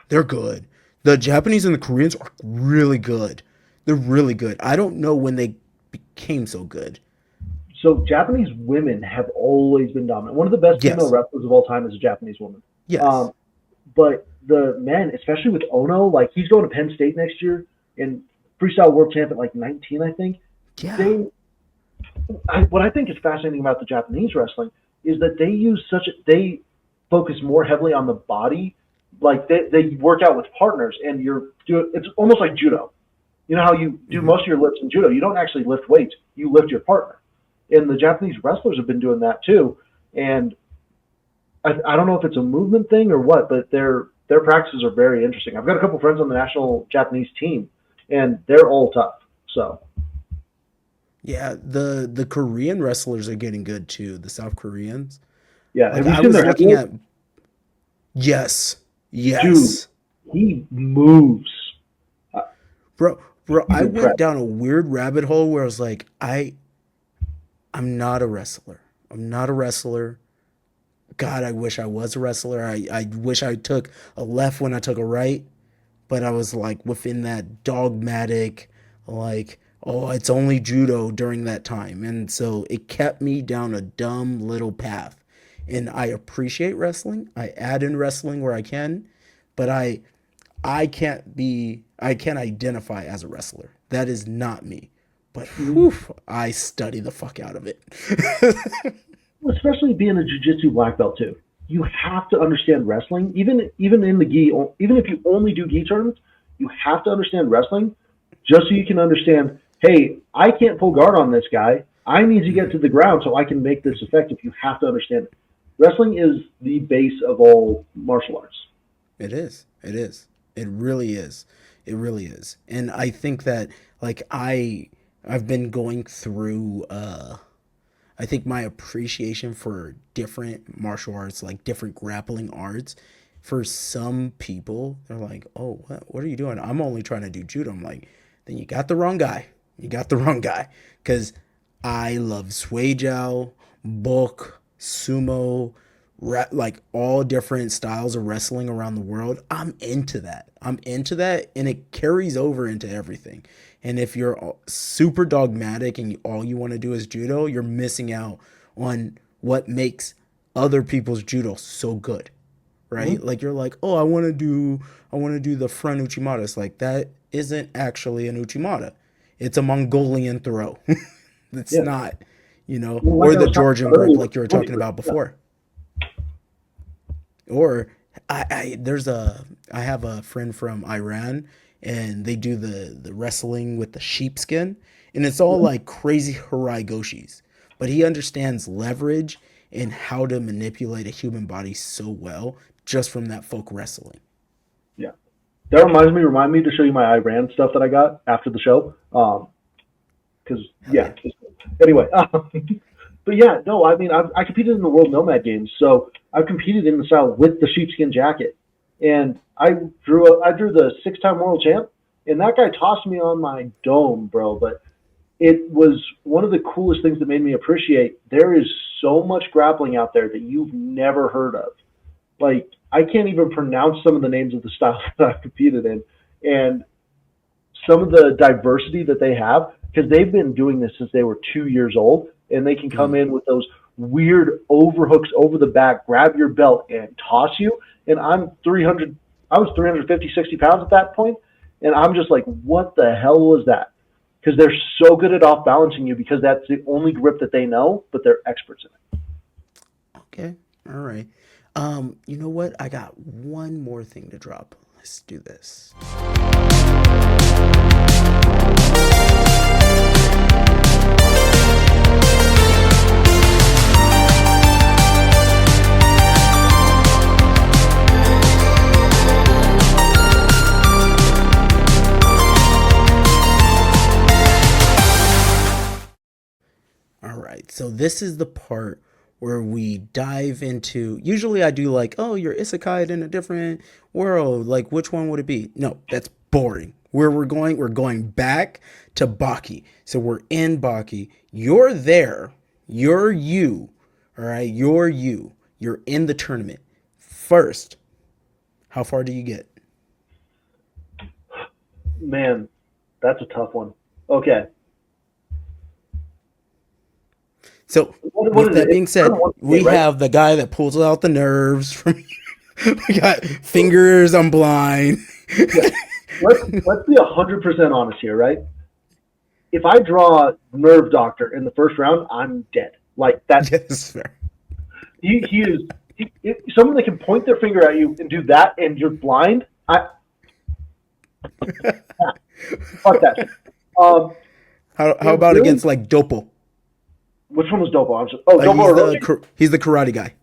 They're good. The Japanese and the Koreans are really good. They're really good. I don't know when they became so good. So Japanese women have always been dominant. One of the best female Yes. wrestlers of all time is a Japanese woman. Yes. Um, but the men, especially with Ono, like he's going to Penn State next year and freestyle world champ at like 19, I think. Yeah. They, what I think is fascinating about the Japanese wrestling is that they focus more heavily on the body. Like they work out with partners, and it's almost like judo. You know how you do Hmm. most of your lifts in judo? You don't actually lift weights; you lift your partner. And the Japanese wrestlers have been doing that too. And I don't know if it's a movement thing or what, but their practices are very interesting. I've got a couple friends on the national Japanese team, and they're all tough. So Yeah. The Korean wrestlers are getting good too. The South Koreans. yeah, Like have you I seen was their looking heavyweight? at. Yes. Dude, Yes. he moves. Uh, Bro, He's I went impressed. down a weird rabbit hole where I was like, I'm not a wrestler. I'm not a wrestler. God, I wish I was a wrestler. I wish I took a left when I took a right, but I was like within that dogmatic, like, oh, it's only judo during that time. And so it kept me down a dumb little path. And I appreciate wrestling. I add in wrestling where I can, but I can't identify as a wrestler. That is not me. But Mhm. whew, I study the fuck out of it. Especially being a jiu-jitsu black belt too. You have to understand wrestling, even in the gi. Even if you only do gi tournaments, you have to understand wrestling, just so you can understand. Hey, I can't pull guard on this guy. I need to get to the ground so I can make this effective. You have to understand it. Wrestling is the base of all martial arts. It is. It is. It really is. It really is. And I think that like I've been going through I think my appreciation for different martial arts, like different grappling arts, for some people, they're like, "Oh, what are you doing? I'm only trying to do judo." I'm like, "Then you got the wrong guy. You got the wrong guy." Cuz I love Suejiao, Bok, sumo, like all different styles of wrestling around the world. I'm into that. I'm into that, and it carries over into everything. And if you're super dogmatic and all you want to do is judo, you're missing out on what makes other people's judo so good, right? Mm-hmm. Like you're like, oh, I want to do the front uchimata. It's like that isn't actually an uchimata. It's a Mongolian throw. It's Yeah. not, Well, like or I the was talking Georgian about grip, earlier, like you were with talking the about yeah. before. Or I have a friend from Iran, and they do the wrestling with the sheepskin, and it's all like crazy harai goshis. But he understands leverage and how to manipulate a human body so well, just from that folk wrestling. Yeah. That remind me to show you my Iran stuff that I got after the show. Because yeah. Anyway, but yeah, no, I mean, I competed in the World Nomad Games, so I've competed in the style with the sheepskin jacket, and I drew the 6-time world champ, and that guy tossed me on my dome, bro. But it was one of the coolest things that made me appreciate there is so much grappling out there that you've never heard of. Like, I can't even pronounce some of the names of the styles that I've competed in, and some of the diversity that they have, because they've been doing this since they were 2 years old, and they can come in with those weird overhooks over the back, grab your belt, and toss you. And I was 350, 60 pounds at that point, and I'm just like, what the hell was that? Because they're so good at off balancing you because that's the only grip that they know, but they're experts in it. Okay. All right. You know what? I got one more thing to drop. Let's do this. All right. So this is the part where we dive into. Usually I do like, oh, you're isekai in a different world. Like, which one would it be? No, that's boring. Where we're going back to Baki. So we're in Baki. You're there. You're you. All right. You're you. You're in the tournament. First, how far do you get? Man, that's a tough one. Okay. So, with that being said, we have the guy that pulls out the nerves from. We got fingers. I'm blind. Yeah. Let's be 100% honest here, right? If I draw Nerve Doctor in the first round, I'm dead. Like that. Yes, fair. He is someone that can point their finger at you and do that, and you're blind. Fuck that. How about really? Against like Dopo? Which one was Dopo? Dopo. He's the karate guy.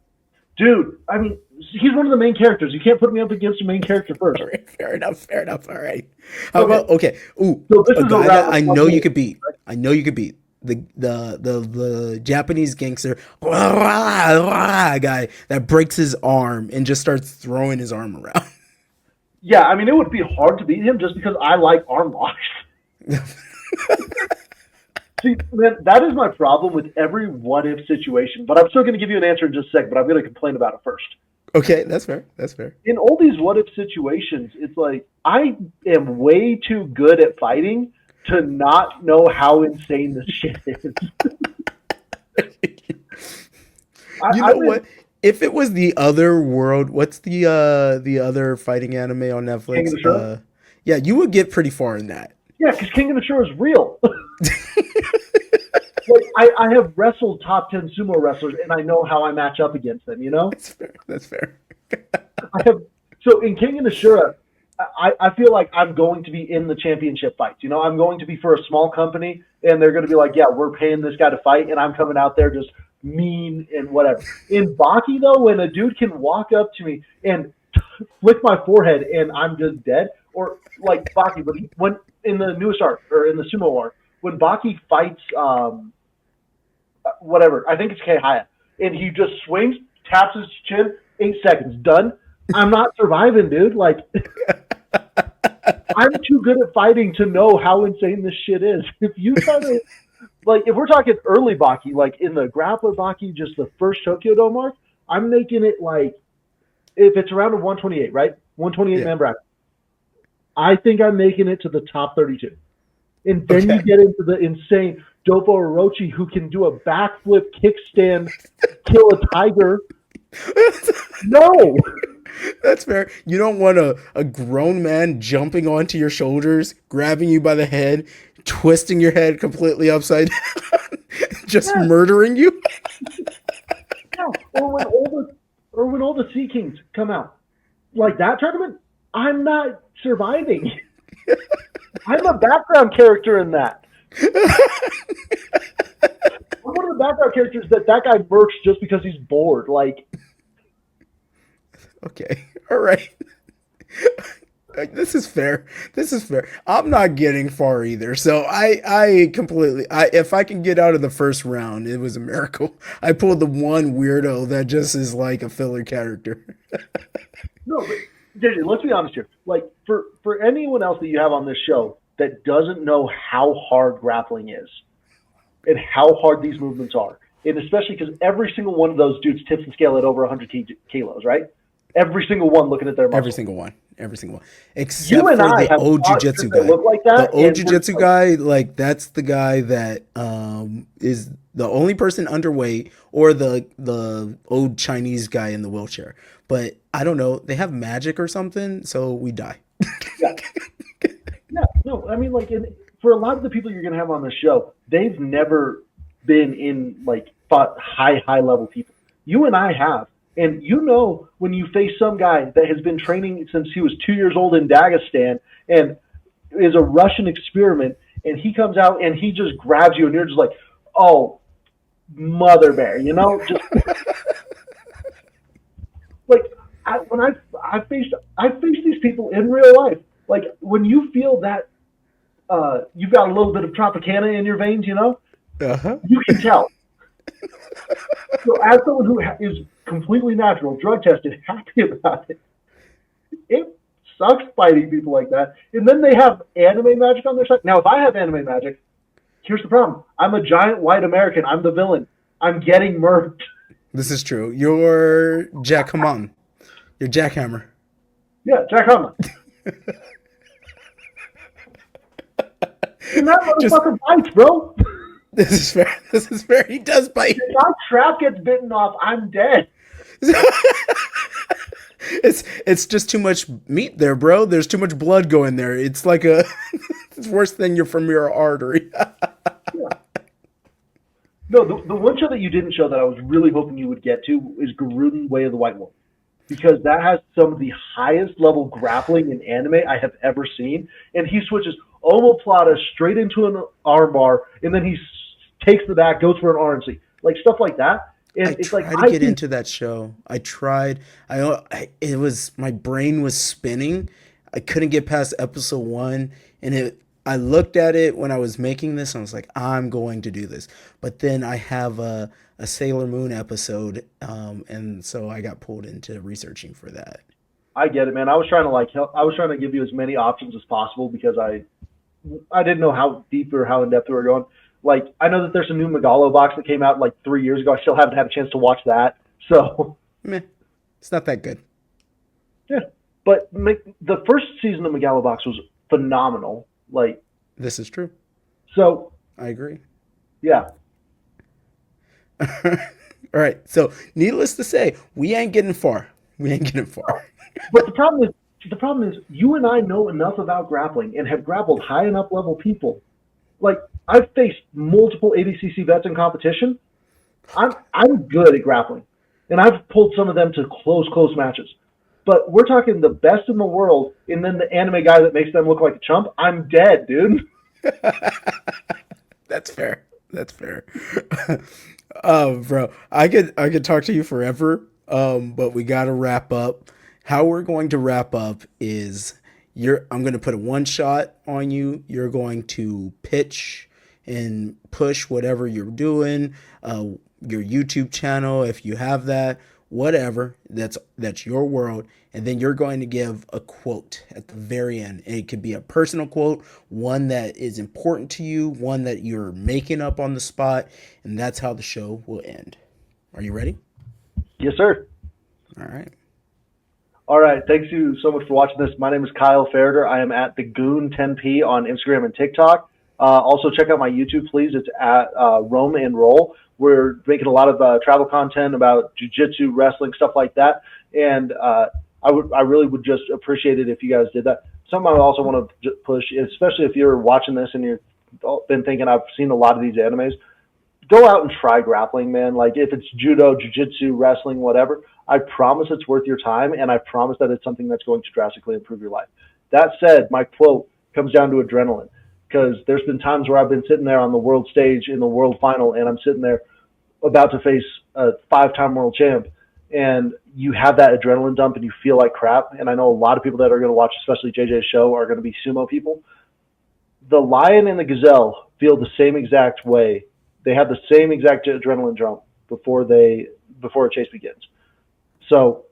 Dude, I mean, he's one of the main characters. You can't put me up against the main character first. Right, fair enough. All right. How about okay? Ooh, so this is a guy that I know you could beat. I know you could beat the Japanese gangster guy that breaks his arm and just starts throwing his arm around. Yeah, I mean, it would be hard to beat him just because I like arm locks. See, man, that is my problem with every what-if situation. But I'm still going to give you an answer in just a sec, but I'm going to complain about it first. Okay, that's fair. In all these what-if situations, it's like I am way too good at fighting to not know how insane this shit is. You know what? If it was the other world, what's the other fighting anime on Netflix? King of the Shore? Yeah, you would get pretty far in that. Yeah, because King of the Shore is real. Like, I have wrestled top 10 sumo wrestlers, and I know how I match up against them, you know? That's fair. So in King of the Shore, I feel like I'm going to be in the championship fights. You know, I'm going to be for a small company, and they're going to be like, yeah, we're paying this guy to fight, and I'm coming out there just mean and whatever. In Baki, though, when a dude can walk up to me and flick my forehead and I'm just dead, or like Baki, but when in the newest arc, or in the sumo arc, when Baki fights, whatever, I think it's Keihaya, and he just swings, taps his chin, 8 seconds, done. I'm not surviving, dude. Like, I'm too good at fighting to know how insane this shit is. If you try to, like, if we're talking early Baki, like in the grappler Baki, just the first Tokyo Dome arc, I'm making it like, if it's around a 128, right? 128 man bracket. I think I'm making it to the top 32. And then you get into the insane Dopo Orochi who can do a backflip kickstand, kill a tiger. No. That's fair. You don't want a grown man jumping onto your shoulders, grabbing you by the head, twisting your head completely upside down, just murdering you. Yeah. Or when all the Sea Kings come out. Like that tournament, I'm not surviving. I'm a background character in that. I'm one of the background characters that guy murks just because he's bored. Like, Okay. All right. This is fair. This is fair. I'm not getting far either. So I completely, if I can get out of the first round, it was a miracle. I pulled the one weirdo that just is like a filler character. No, but JJ, let's be honest here. Like for anyone else that you have on this show that doesn't know how hard grappling is and how hard these movements are, and especially because every single one of those dudes tips the scale at over 100 kilos, right? Every single one looking at their muscle. Every single one. Every single one. You Except and for I the have old postures jujitsu that guy. look like The that, old and we're jujitsu like, guy, like that's the guy that is the only person underweight, or the old Chinese guy in the wheelchair. But I don't know. They have magic or something, so we die. yeah, yeah. No, I mean, like, for a lot of the people you're going to have on the show, they've never been in like fought high level people. You and I have. And you know when you face some guy that has been training since he was 2 years old in Dagestan and is a Russian experiment, and he comes out and he just grabs you, and you're just like, oh, mother bear, just like when I faced these people in real life. Like when you feel that you've got a little bit of Tropicana in your veins, Uh-huh. you can tell. So as someone who is completely natural, drug tested, happy about it, it sucks fighting people like that. And then they have anime magic on their side. Now, if I have anime magic, here's the problem. I'm a giant white American. I'm the villain. I'm getting murked. This is true. You're Jack Hammond. You're Jackhammer. Yeah, Jack Hummer. And that Just motherfucker bites, bro. this is fair. This is fair. He does bite. If my trap gets bitten off, I'm dead. It's just too much meat there, bro. There's too much blood going there. It's like a it's worse than your from your artery. Yeah. No, the one show that you didn't show that I was really hoping you would get to is Garuden Way of the White Wolf, because that has some of the highest level grappling in anime I have ever seen. And he switches omoplata straight into an armbar, and then he takes the back, goes for an RNC, like stuff like that. And I it's tried like to get into that show. I tried. It was my brain was spinning. I couldn't get past episode 1, and I looked at it when I was making this, and I was like, I'm going to do this. But then I have a Sailor Moon episode, and so I got pulled into researching for that. I get it, man. I was trying to help. I was trying to give you as many options as possible because I didn't know how deep or how in depth we were going. Like, I know that there's a new Megalo box that came out like 3 years ago. I still haven't had a chance to watch that. So, Meh, it's not that good. yeah. But the first season of Megalobox was phenomenal. Like, This is true. so, I agree. yeah. All right. So, needless to say, we ain't getting far. We ain't getting far. But the problem is, you and I know enough about grappling and have grappled high enough level people. Like, I've faced multiple ADCC vets in competition. I'm good at grappling, and I've pulled some of them to close matches. But we're talking the best in the world, and then the anime guy that makes them look like a chump. I'm dead, dude. That's fair. That's fair. Bro, I could talk to you forever. But we gotta wrap up. How we're going to wrap up is I'm gonna put a one shot on you. You're going to pitch and push whatever you're doing, your YouTube channel if you have that, whatever. That's your world. And then you're going to give a quote at the very end. And it could be a personal quote, one that is important to you, one that you're making up on the spot, and that's how the show will end. Are you ready? Yes, sir. All right. All right. Thanks you so much for watching this. My name is Kyle Farrader. I am at the Goon 10P on Instagram and TikTok. Also, check out my YouTube, please. It's at Roam and Roll. We're making a lot of travel content about jiu-jitsu, wrestling, stuff like that. And I really would just appreciate it if you guys did that. Something I also want to push, especially if you're watching this and you've been thinking, I've seen a lot of these animes, go out and try grappling, man. Like, if it's judo, jiu-jitsu, wrestling, whatever, I promise it's worth your time, and I promise that it's something that's going to drastically improve your life. That said, my quote comes down to adrenaline, because there's been times where I've been sitting there on the world stage in the world final, and I'm sitting there about to face a 5-time world champ, and you have that adrenaline dump and you feel like crap. And I know a lot of people that are going to watch, especially JJ's show, are going to be sumo people. The lion and the gazelle feel the same exact way. They have the same exact adrenaline jump before a chase begins. So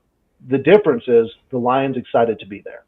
the difference is the lion's excited to be there.